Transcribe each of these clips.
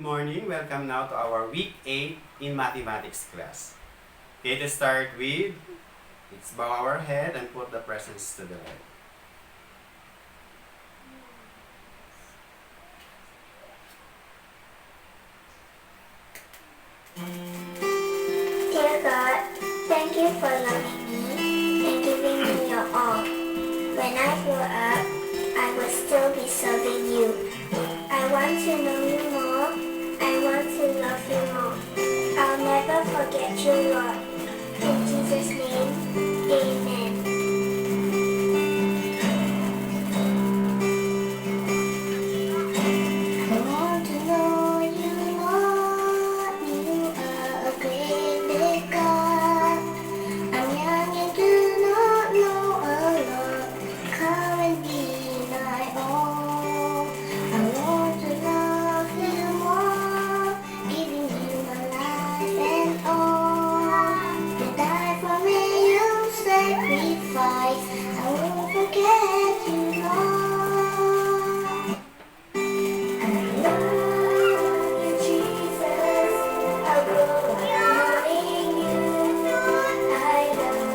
morning. Welcome now to our week 8 in mathematics class. Okay, to start with, let's bow our head and put the presents to the right. Dear God, thank you for loving me and giving me your all. When I grow up, I will still be serving you. I want to know you more. I want to love you more. I'll never forget you, Lord. In Jesus' name, amen. I want to know you, Lord. You are a great big God. I'm young and do not know a lot. Come and be my all. I want to love you more, giving you my life and all. You died for me, you sacrifice. I won't forget you, Lord. I love you, Jesus. I'll grow up knowing you. I love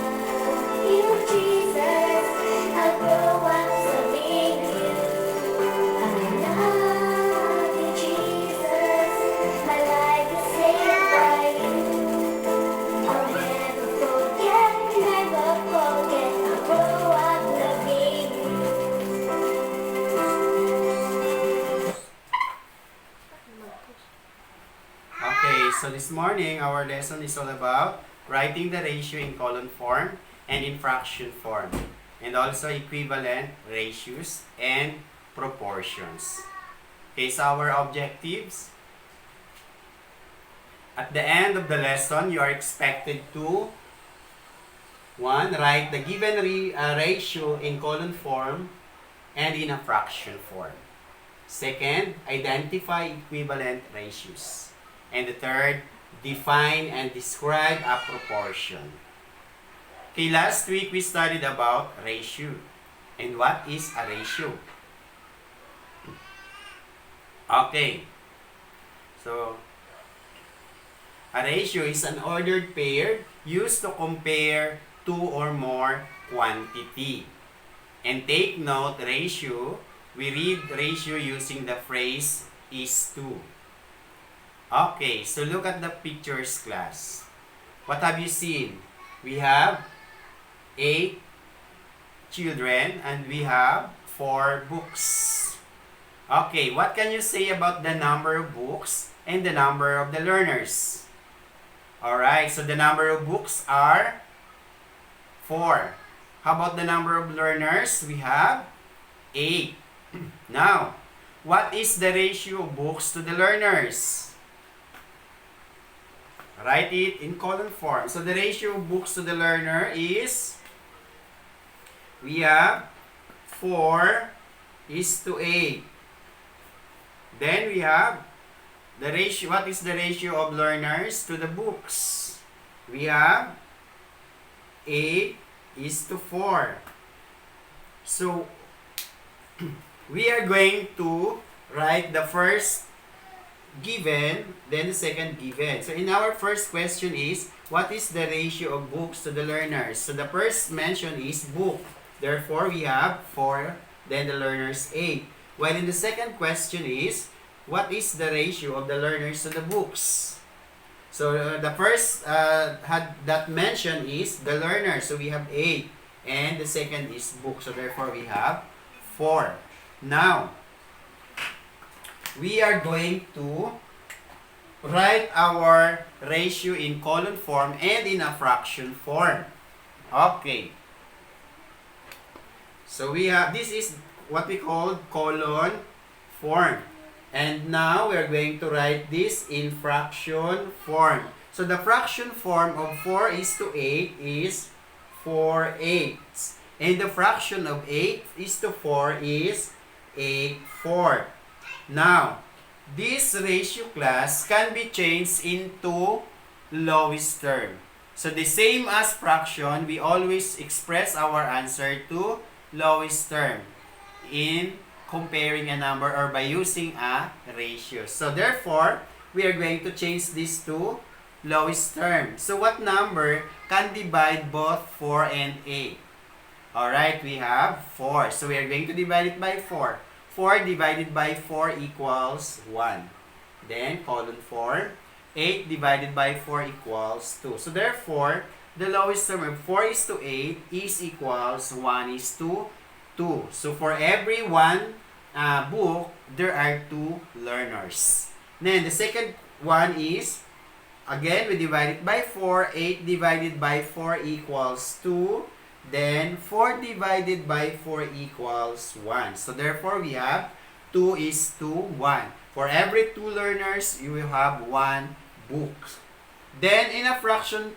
you, Jesus. I'll grow up serving you. I love you, Jesus. My life is saved by you. I'll never forget, never forget. I'll grow up loving you. Okay, so this morning, our lesson is all about writing the ratio in column form and in fraction form, and also equivalent ratios and proportions. Okay, so our objectives. At the end of the lesson, you are expected to 1. Write the given ratio in column form and in a fraction form. Second, identify equivalent ratios. And the third, define and describe a proportion. Okay, last week we studied about ratio. And what is a ratio? Okay. So, a ratio is an ordered pair used to compare two or more quantity. And take note, ratio, we read ratio using the phrase is to. Okay, so look at the pictures, class. What have you seen? We have 8 children and we have 4 books. Okay, what can you say about the number of books and the number of the learners? Alright, so the number of books are 4. How about the number of learners? We have 8. Now, what is the ratio of books to the learners? Write it in column form. So the ratio of books to the learner is, we have 4 is to 8. Then we have the ratio. What is the ratio of learners to the books? We have 8 is to 4. So we are going to write the first given, then the second given. So in our first question is, what is the ratio of books to the learners? So the first mention is book. Therefore, we have 4, then the learners 8. While in the second question is, what is the ratio of the learners to the books? So the first that mention is the learners. So we have 8. And the second is book. So therefore, we have 4. Now, we are going to write our ratio in column form and in a fraction form. Okay. So we have, this is what we call column form. And now we are going to write this in fraction form. So the fraction form of 4 is to 8 is 4 eighths. And the fraction of 8 is to 4 is 8 fourths. Now, this ratio, class, can be changed into lowest term. So the same as fraction, we always express our answer to lowest term in comparing a number or by using a ratio. So therefore, we are going to change this to lowest term. So what number can divide both 4 and 8? Alright, we have 4. So we are going to divide it by 4. 4 divided by 4 equals 1. Then, column 4. 8 divided by 4 equals 2. So therefore, the lowest term of 4 is to 8 is equals 1 is to 2. So for every one book, there are 2 learners. Then the second one is, again, we divide it by 4. 8 divided by 4 equals 2. Then 4 divided by 4 equals 1. So therefore, we have 2 is to 1. For every 2 learners, you will have 1 book. Then in a fraction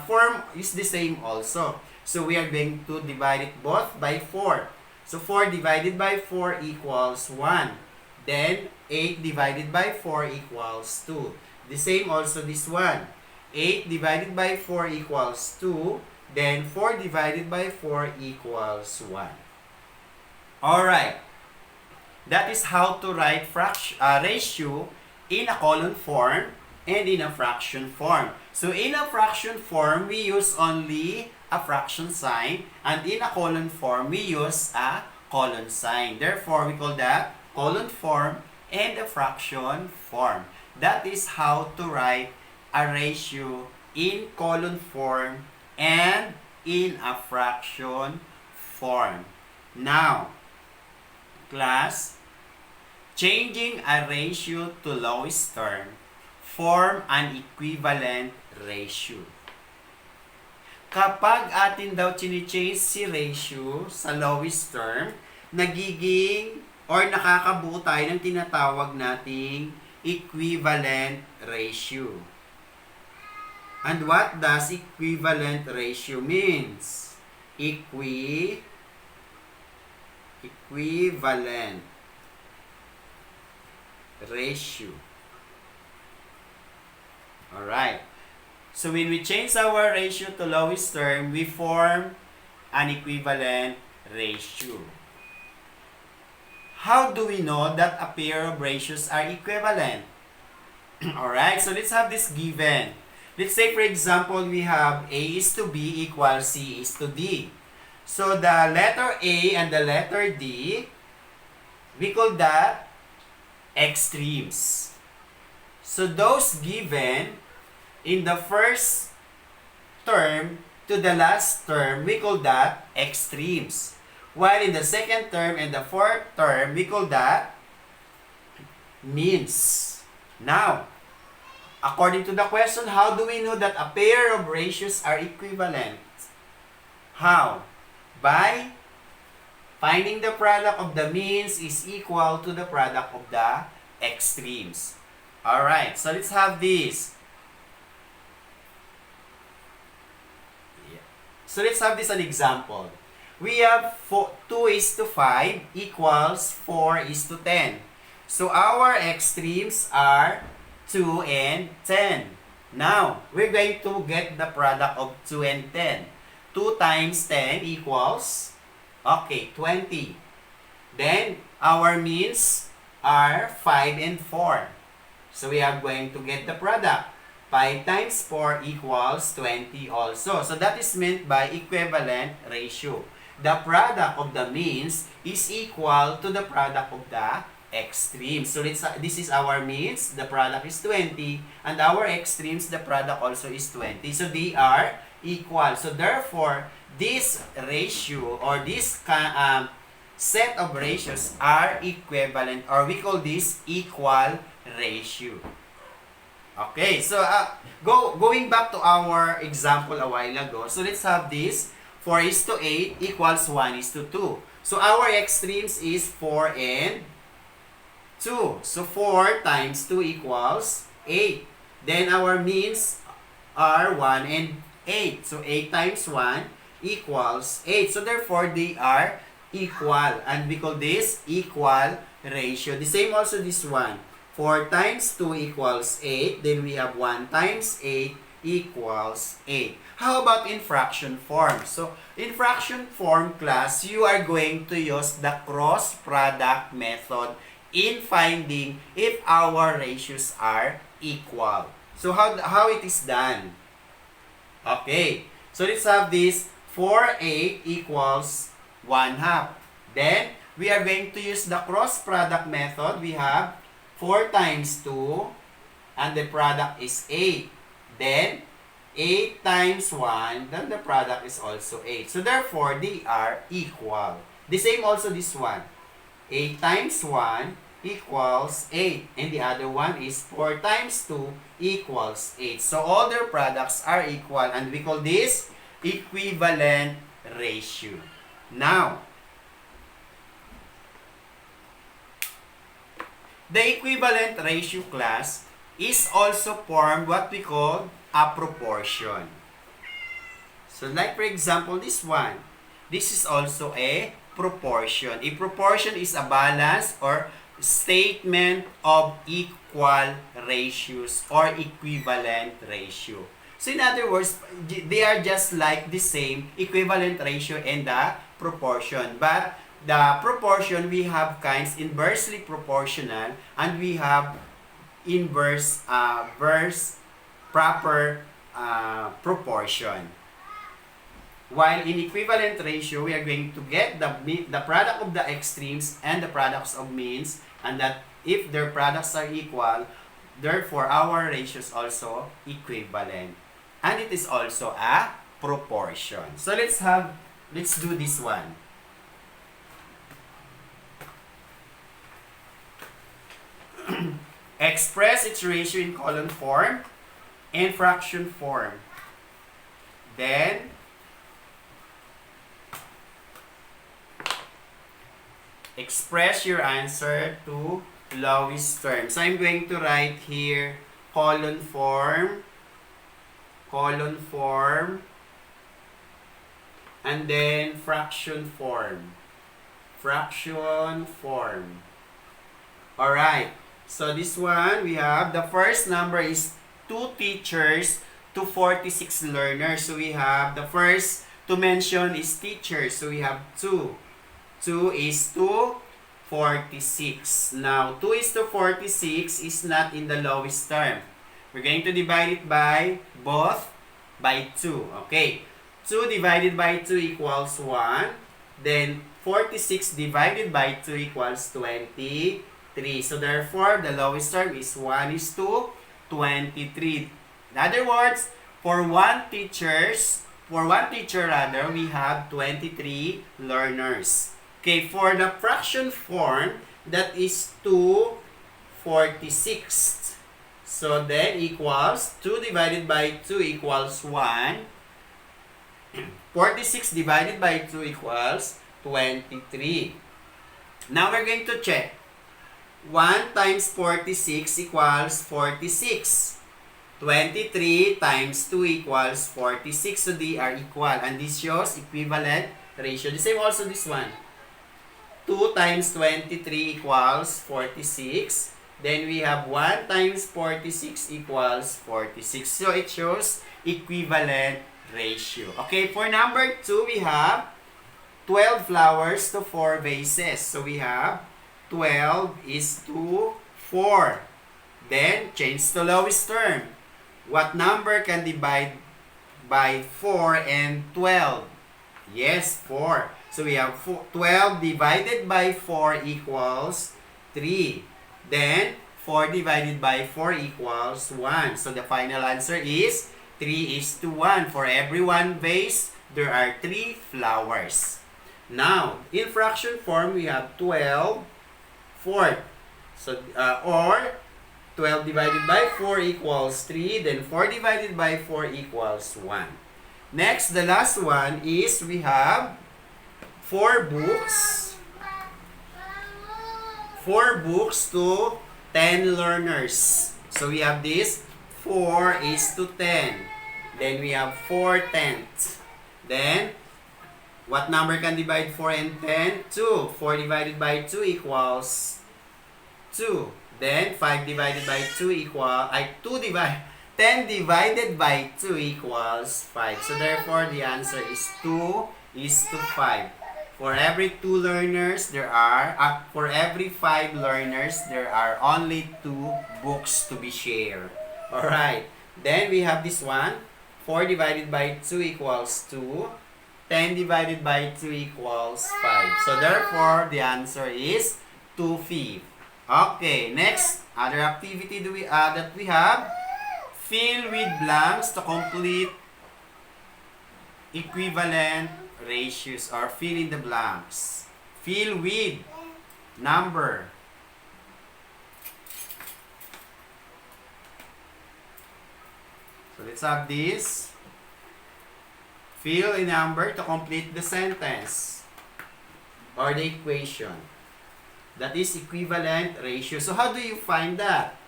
form is the same also. So we are going to divide it both by 4. So 4 divided by 4 equals 1. Then 8 divided by 4 equals 2. The same also this one. 8 divided by 4 equals 2. Then 4 divided by 4 equals 1. Alright. That is how to write ratio in a column form and in a fraction form. So in a fraction form, we use only a fraction sign. And in a column form, we use a colon sign. Therefore, we call that column form and a fraction form. That is how to write a ratio in column form and in a fraction form. Now, class, changing a ratio to lowest term form an equivalent ratio. Kapag atin daw chini-change si ratio sa lowest term, nagiging or nakakabuo tayo ng tinatawag nating equivalent ratio. And what does equivalent ratio means? Equivalent ratio. Alright. So when we change our ratio to lowest term, we form an equivalent ratio. How do we know that a pair of ratios are equivalent? Alright, so let's have this given. Let's say, for example, we have A is to B equals C is to D. So the letter A and the letter D, we call that extremes. So those given in the first term to the last term, we call that extremes. While in the second term and the fourth term, we call that means. Now, according to the question, how do we know that a pair of ratios are equivalent? How? By finding the product of the means is equal to the product of the extremes. Alright, so let's have this. So let's have this an example. We have 2 is to 5 equals 4 is to 10. So our extremes are 2 and 10. Now, we're going to get the product of 2 and 10. 2 times 10 equals, 20. Then, our means are 5 and 4. So, we are going to get the product. 5 times 4 equals 20 also. So, that is meant by equivalent ratio. The product of the means is equal to the product of the extremes. So this is our means, the product is 20, and our extremes, the product also is 20. So they are equal. So therefore, this ratio or this set of ratios are equivalent, or we call this equal ratio. Okay, so going back to our example a while ago, so let's have this. 4 is to 8 equals 1 is to 2. So our extremes is 4 and 2. So 4 times 2 equals 8. Then our means are 1 and 8. So 8 times 1 equals 8. So therefore, they are equal. And we call this equal ratio. The same also this one. 4 times 2 equals 8. Then we have 1 times 8 equals 8. How about in fraction form? So, in fraction form class, you are going to use the cross product method in finding if our ratios are equal. So, how it is done? Okay. So, let's have this 4/8 equals 1/2. Then, we are going to use the cross product method. We have 4 times 2 and the product is 8. Then, 8 times 1, then the product is also 8. So, therefore, they are equal. The same also this one. 8 times 1 equals 8. And the other one is 4 times 2 equals 8. So, all their products are equal. And we call this equivalent ratio. Now, the equivalent ratio class is also formed what we call a proportion. So like for example, this one. This is also a proportion. A proportion is a balance or statement of equal ratios or equivalent ratio. So in other words, they are just like the same equivalent ratio and the proportion. But the proportion, we have kinds inversely proportional and we have inverse proper proportion. While in equivalent ratio, we are going to get the product of the extremes and the products of means, and that if their products are equal, therefore our ratios also equivalent. And it is also a proportion. So let's do this one. Express its ratio in column form and fraction form. Then, express your answer to lowest term. So, I'm going to write here column form, and then fraction form. Alright. So this one, we have the first number is 2 teachers to 46 learners. So we have the first to mention is teachers. So we have 2. 2 is to 46. Now, 2 is to 46 is not in the lowest term. We're going to divide it by both by 2. Okay. 2 divided by 2 equals 1. Then 46 divided by 2 equals 23. So therefore, the lowest term is 1 is to 23. In other words, for one teacher rather, we have 23 learners. Okay, for the fraction form, that is 2 46. So then equals 2 divided by 2 equals 1. 46 divided by 2 equals 23. Now we're going to check. 1 times 46 equals 46. 23 times 2 equals 46. So they are equal. And this shows equivalent ratio. The same also this one. 2 times 23 equals 46. Then we have 1 times 46 equals 46. So it shows equivalent ratio. Okay, for number 2, we have 12 flowers to 4 vases. So we have 12 is to 4. Then, change to lowest term. What number can divide by 4 and 12? Yes, 4. So we have 12 divided by 4 equals 3. Then, 4 divided by 4 equals 1. So the final answer is 3 is to 1. For every one vase, there are 3 flowers. Now, in fraction form, we have 12 fourth. So, or 12 divided by 4 equals 3. Then 4 divided by 4 equals 1. Next, the last one is we have 4 books. 4 books to 10 learners. So we have this 4 is to 10. Then we have 4 tenths. Then, what number can divide 4 and 10? 2. 4 divided by 2 equals 2. Then, 5 divided by 2 equals, 2 10 divided by 2 equals 5. So therefore, the answer is 2 is to 5. For every 2 learners, for every 5 learners, there are only 2 books to be shared. Alright. Then we have this one. 4 divided by 2 equals 2. 10 divided by 2 equals 5. So therefore, the answer is 2/5. Okay, next, other activity that we have. Fill with blanks to complete equivalent ratios, or fill in the blanks. Fill with number. So let's have this. Fill a number to complete the sentence or the equation. That is equivalent ratio. So how do you find that?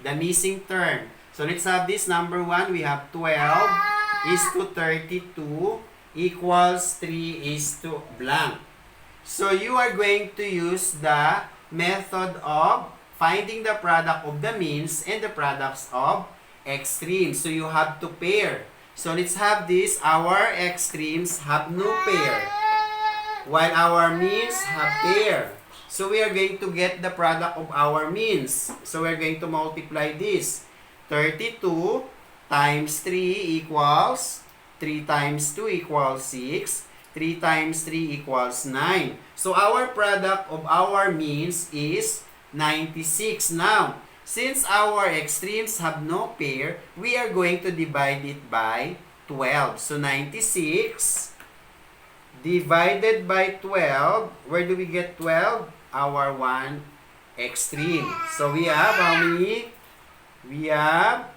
The missing term. So let's have this. Number 1, we have 12 is to 32 equals 3 is to blank. So you are going to use the method of finding the product of the means and the products of extremes. So you have to pair. So let's have this. Our extremes have no pair, while our means have pair. So we are going to get the product of our means. So we are going to multiply this. 32 times 3 equals 3 times 2 equals 6. 3 times 3 equals 9. So our product of our means is 96. Now, since our extremes have no pair, we are going to divide it by 12. So 96 divided by 12. Where do we get 12? Our one extreme. So we have how many? We have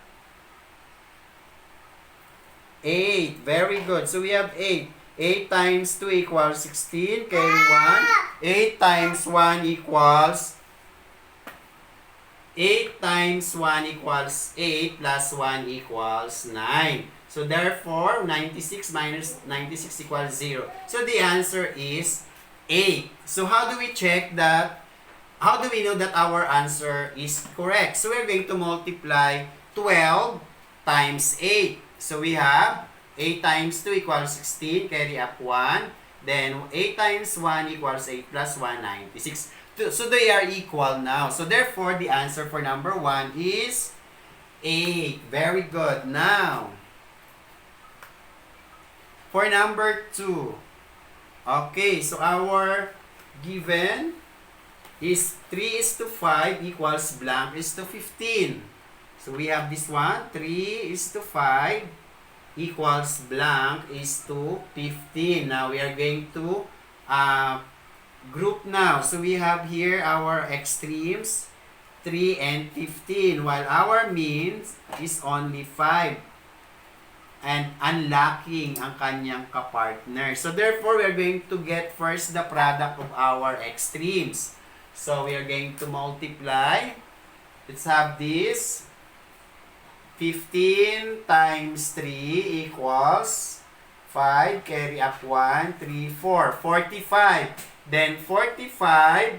8. Very good. So we have 8. 8 times 2 equals 16. Carry 1. 8 times 1 equals 8 times 1 equals 8 plus 1 equals 9. So therefore, 96 minus 96 equals 0. So the answer is 8. So how do we check that? How do we know that our answer is correct? So we're going to multiply 12 times 8. So we have 8 times 2 equals 16, carry up 1. Then 8 times 1 equals 8 plus 1, 96. So they are equal now. So therefore, the answer for number 1 is 8. Very good. Now, for number 2. Okay, so our given is 3 is to 5 equals blank is to 15. So we have this one. 3 is to 5 equals blank is to 15. Now we are going to group now. So we have here our extremes 3 and 15, while our means is only 5. And unlocking ang kanyang kapartner. So therefore, we are going to get first the product of our extremes. So we are going to multiply. Let's have this. 15 times 3 equals 5. Carry up 1, 3, 4. 45. Then 45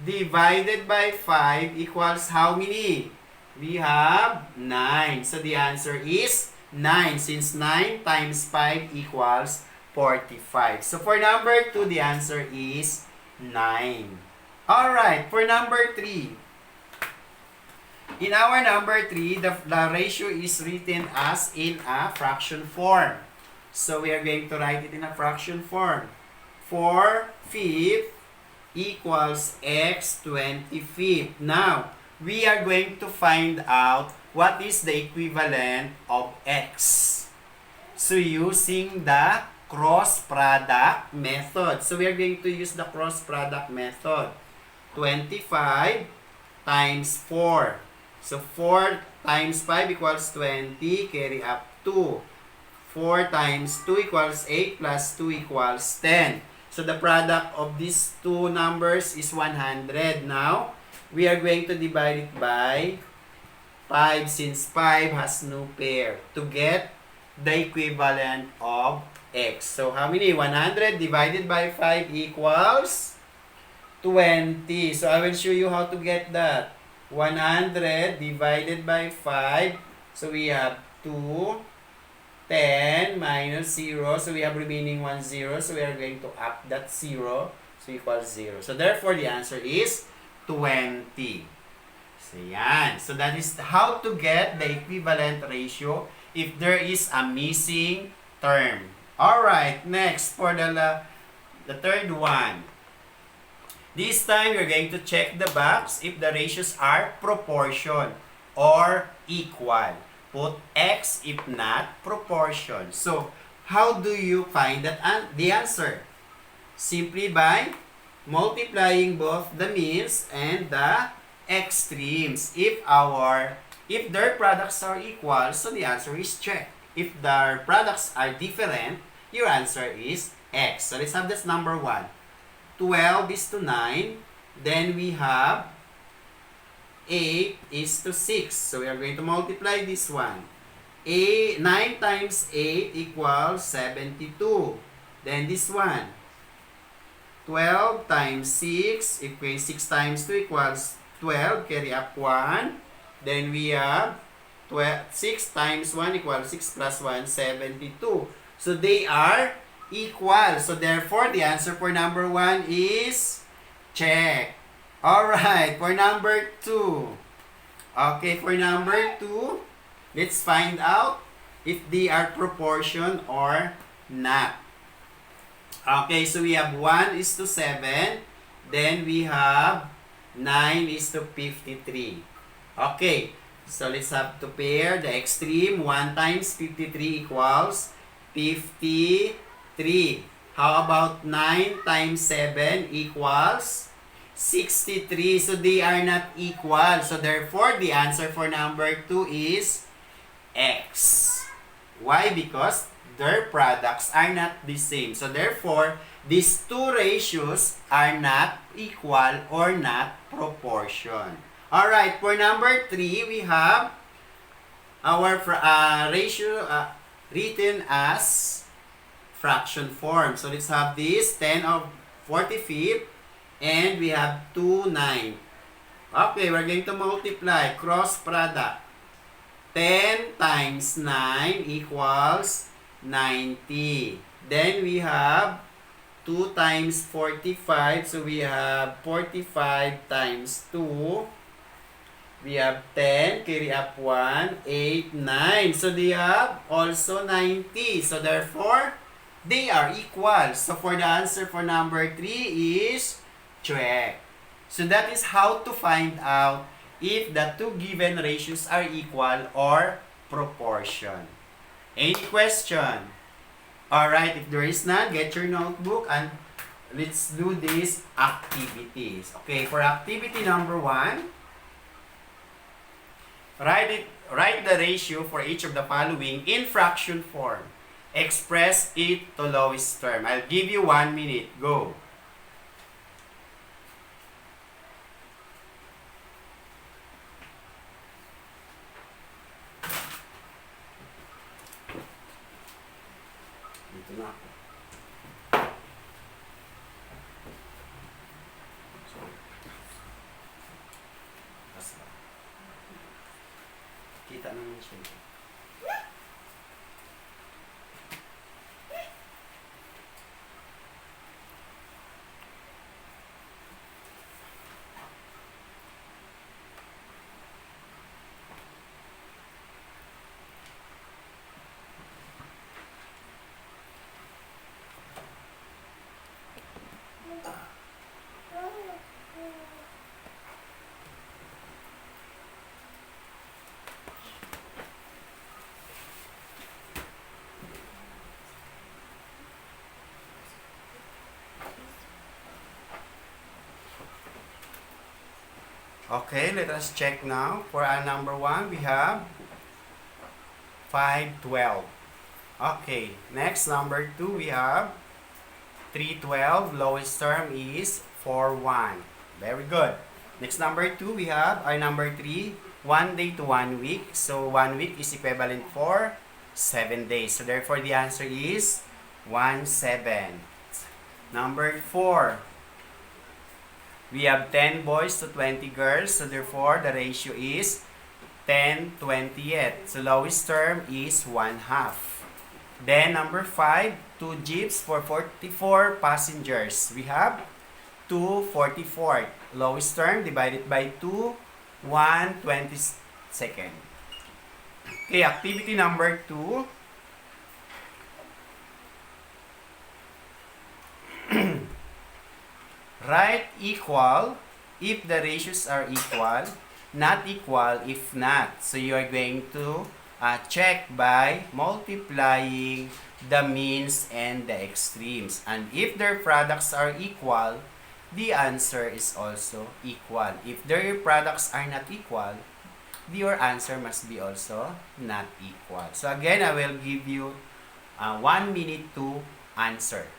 divided by 5 equals how many? We have 9. So the answer is 9. Since 9 times 5 equals 45. So for number 2, the answer is 9. Alright, for number 3. In our number 3, the ratio is written as in a fraction form. So we are going to write it in a fraction form. 4/5 equals x 25. Now, we are going to find out what is the equivalent of x. So using the cross product method. So we are going to use the cross product method. 25 times 4. So 4 times 5 equals 20. Carry up 2. 4 times 2 equals 8 plus 2 equals 10. So the product of these two numbers is 100. Now, we are going to divide it by 5 since 5 has no pair to get the equivalent of x. So how many? 100 divided by 5 equals 20. So I will show you how to get that. 100 divided by 5 So we have 2, 10 minus 0. So we have remaining 1 0. So we are going to up that 0. So equals 0. So therefore, the answer is 20. So yan. So that is how to get the equivalent ratio if there is a missing term. Alright, next for the third one. This time, you're going to check the box if the ratios are proportion or equal. Put X if not proportion. So, how do you find that the answer? Simply by multiplying both the means and the extremes. If their products are equal, so the answer is check. If their products are different, your answer is X. So let's have this number 1. 12 is to 9. Then we have 8 is to 6. So we are going to multiply this one. 9 times 8 equals 72. Then this one. 12 times 6 equals 6 times 2 equals 12. Carry up 1. Then we have 6 times 1 equals 6 plus 1, 72. So they are equal. So therefore, the answer for number 1 is check. Alright, for number 2. Okay, for number 2, let's find out if they are proportion or not. Okay, so we have 1 is to 7. Then we have 9 is to 53. Okay, so let's have to pair the extreme. 1 times 53 equals 53. How about 9 times 7 equals 63. So they are not equal. So therefore, the answer for number 2 is X. Why? Because their products are not the same. So therefore, these two ratios are not equal or not proportion. Alright, for number 3, we have our ratio written as fraction form. So let's have this 10 of 45 and we have 2, 9. Okay, we're going to multiply cross product. 10 times 9 equals 90. Then we have 2 times 45. So we have 45 times 2. We have 10, carry up 1, 8, 9. So they have also 90. So therefore, they are equal. So for the answer for number 3 is check. So that is how to find out if the two given ratios are equal or proportion. Any question? Alright, if there is none, get your notebook and let's do these activities. Okay, for activity number 1, write the ratio for each of the following in fraction form. Express it to lowest term. I'll give you 1 minute. Go. Dito na ako. Kita naman siya. Okay, let us check now. For our number 1, we have 512. Okay, next number 2, we have 312. Lowest term is 41. Very good. Next number 2, we have our number 3, 1 day to 1 week. So 1 week is equivalent for 7 days. So therefore, the answer is 1/7. Number 4, we have 10 boys to 20 girls. So therefore, the ratio is 10/20th. So lowest term is 1/2. Then number 5, 2 jeeps for 44 passengers. We have 2/44. Lowest term divided by 2, 1/22. Okay, activity number 2. Write equal if the ratios are equal, not equal if not. So you are going to check by multiplying the means and the extremes. And if their products are equal, the answer is also equal. If their products are not equal, your answer must be also not equal. So again, I will give you 1 minute to answer.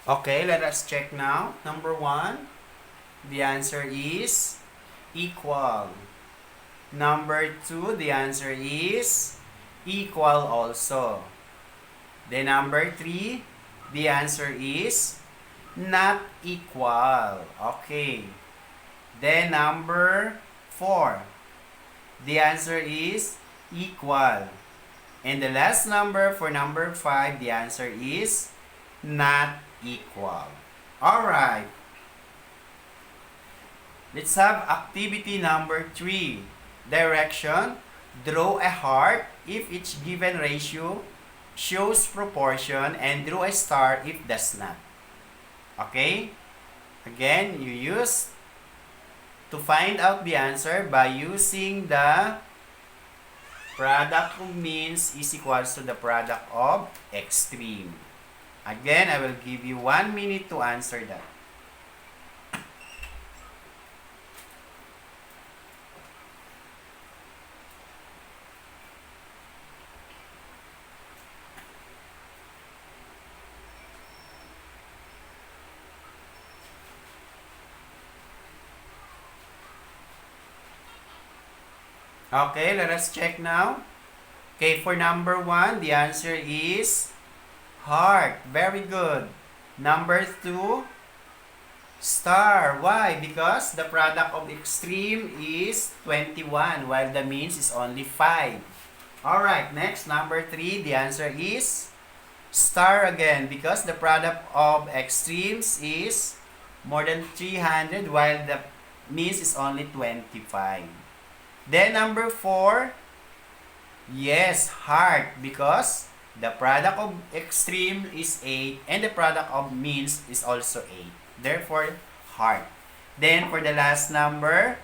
Okay, let us check now. Number 1, the answer is equal. Number 2, the answer is equal also. Then number 3, the answer is not equal. Okay. Then number 4, the answer is equal. And the last number for number 5, the answer is not equal. Alright. Let's have activity number 3. Direction. Draw a heart if each given ratio shows proportion and draw a star if does not. Okay? Again, you use to find out the answer by using the product of means is equals to the product of extreme. Again, I will give you 1 minute to answer that. Okay, let us check now. Okay, for number 1, the answer is heart. Very good. Number 2, star. Why? Because the product of extreme is 21 while the means is only 5. Alright, next, number 3, the answer is star again because the product of extremes is more than 300 while the means is only 25. Then number 4, yes, heart because the product of extreme is 8 and the product of means is also 8. Therefore, heart. Then for the last number,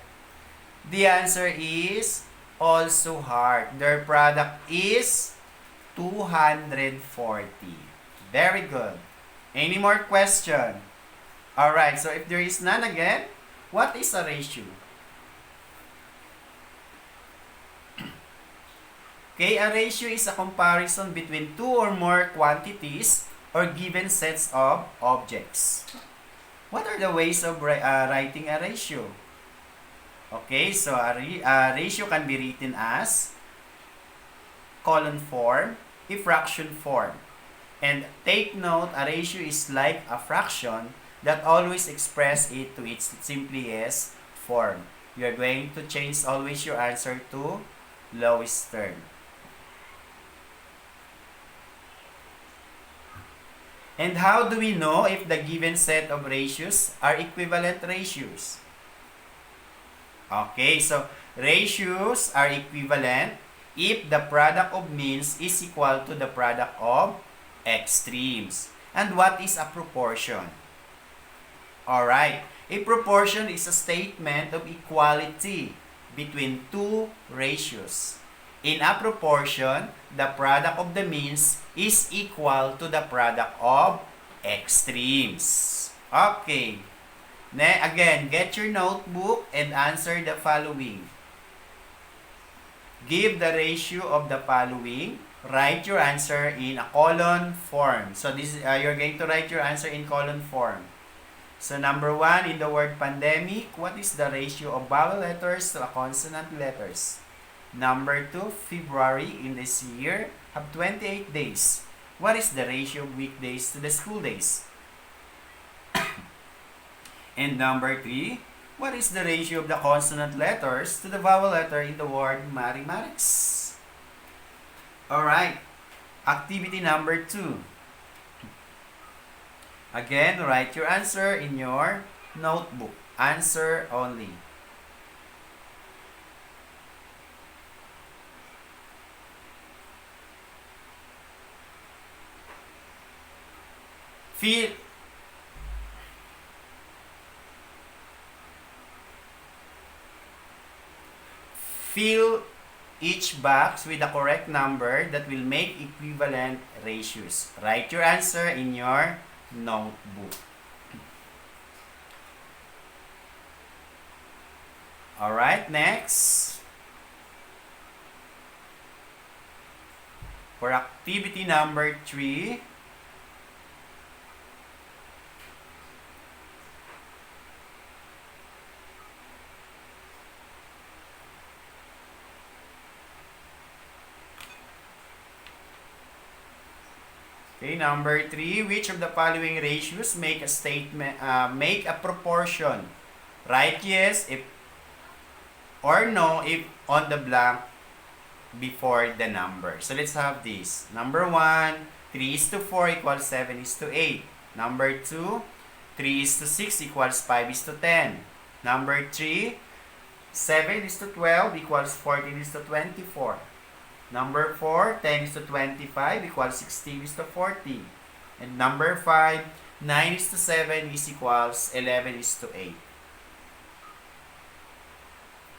the answer is also heart. Their product is 240. Very good. Any more question? Alright, so if there is none again, what is a ratio? Okay, a ratio is a comparison between two or more quantities or given sets of objects. What are the ways of writing a ratio? Okay, so a ratio can be written as column form, a fraction form. And take note, a ratio is like a fraction that always express it to its simplest form. You are going to change always your answer to lowest term. And how do we know if the given set of ratios are equivalent ratios? Okay, so ratios are equivalent if the product of means is equal to the product of extremes. And what is a proportion? Alright, a proportion is a statement of equality between two ratios. In a proportion, the product of the means is equal to the product of extremes. Okay. Again, get your notebook and answer the following. Give the ratio of the following. Write your answer in a column form. So this you're going to write your answer in column form. So number 1, in the word pandemic, what is the ratio of vowel letters to consonant letters? Number 2, February in this year have 28 days. What is the ratio of weekdays to the school days? And number 3, what is the ratio of the consonant letters to the vowel letter in the word Marimaris? Alright, activity number 2. Again, write your answer in your notebook. Answer only. Fill each box with the correct number that will make equivalent ratios. Write your answer in your notebook. Alright, next. For activity number 3, okay, number 3, which of the following ratios make a statement, make a proportion? Write yes if or no if on the blank before the number. So let's have this. Number 1, 3:4 equals 7:8. Number 2, 3:6 equals 5:10. Number 3, 7:12 equals 14:24. Number 4, 10:25 equals 16:40. And number 5, 9:7 is equals 11:8.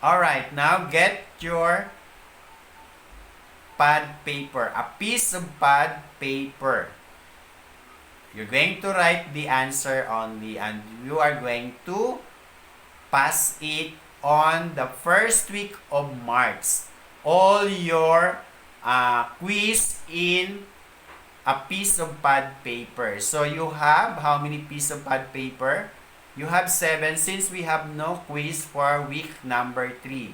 Alright, now get your pad paper. A piece of pad paper. You're going to write the answer only and you are going to pass it on the first week of March. All your quiz in a piece of pad paper. So you have how many pieces of pad paper? You have 7 since we have no quiz for week number 3.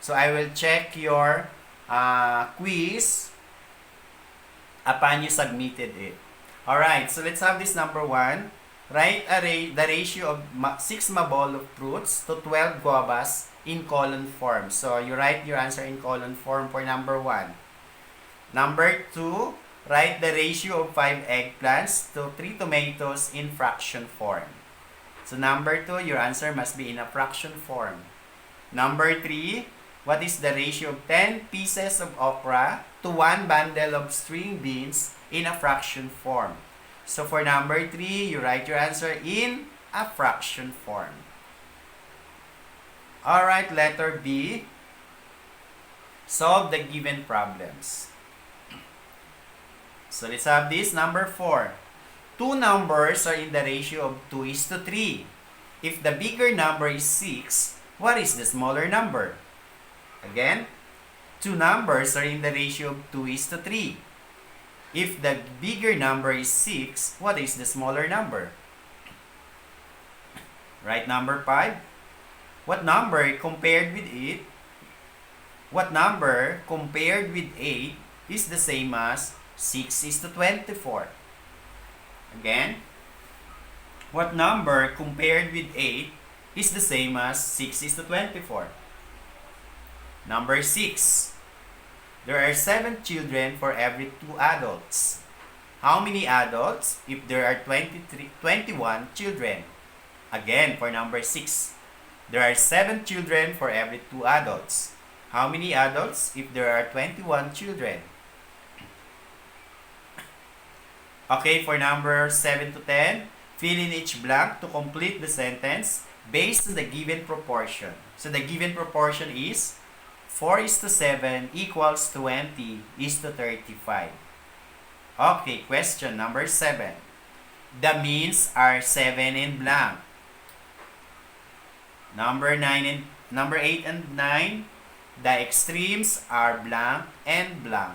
So I will check your quiz upon you submitted it. Alright, so let's have this number 1. Write the ratio of 6 mabol of fruits to 12 guavas in column form. So you write your answer in column form for number 1. Number 2, write the ratio of 5 eggplants to 3 tomatoes in fraction form. So number 2, your answer must be in a fraction form. Number 3, what is the ratio of 10 pieces of okra to 1 bundle of string beans in a fraction form? So for number 3, you write your answer in a fraction form. Alright, letter B. Solve the given problems. So let's have this. Number 4. Two numbers are in the ratio of 2:3. If the bigger number is 6, what is the smaller number? Again, two numbers are in the ratio of 2:3. If the bigger number is 6, what is the smaller number? Right, number 5. What number compared with 8? What number compared with 8 is the same as 6:24? Again, what number compared with 8 is the same as 6:24? Number 6. There are 7 children for every 2 adults. How many adults if there are 21 children? Again, for number 6. There are 7 children for every 2 adults. How many adults if there are 21 children? Okay, for number 7 to 10, fill in each blank to complete the sentence based on the given proportion. So the given proportion is 4:7 equals 20:35. Okay, question number 7. The means are 7 and blank. Number 8 and 9, the extremes are blank and blank.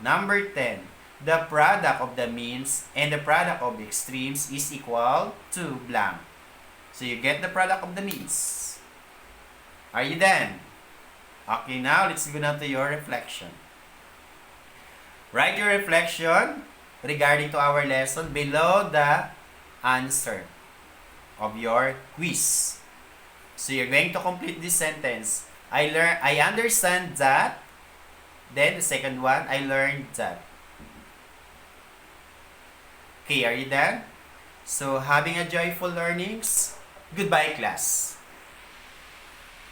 Number 10, the product of the means and the product of the extremes is equal to blank. So you get the product of the means. Are you done? Okay, now let's go now to your reflection. Write your reflection regarding to our lesson below the answer of your quiz. So you're going to complete this sentence. I understand that. Then the second one, I learned that. Okay, are you done? So having a joyful learnings. Goodbye, class.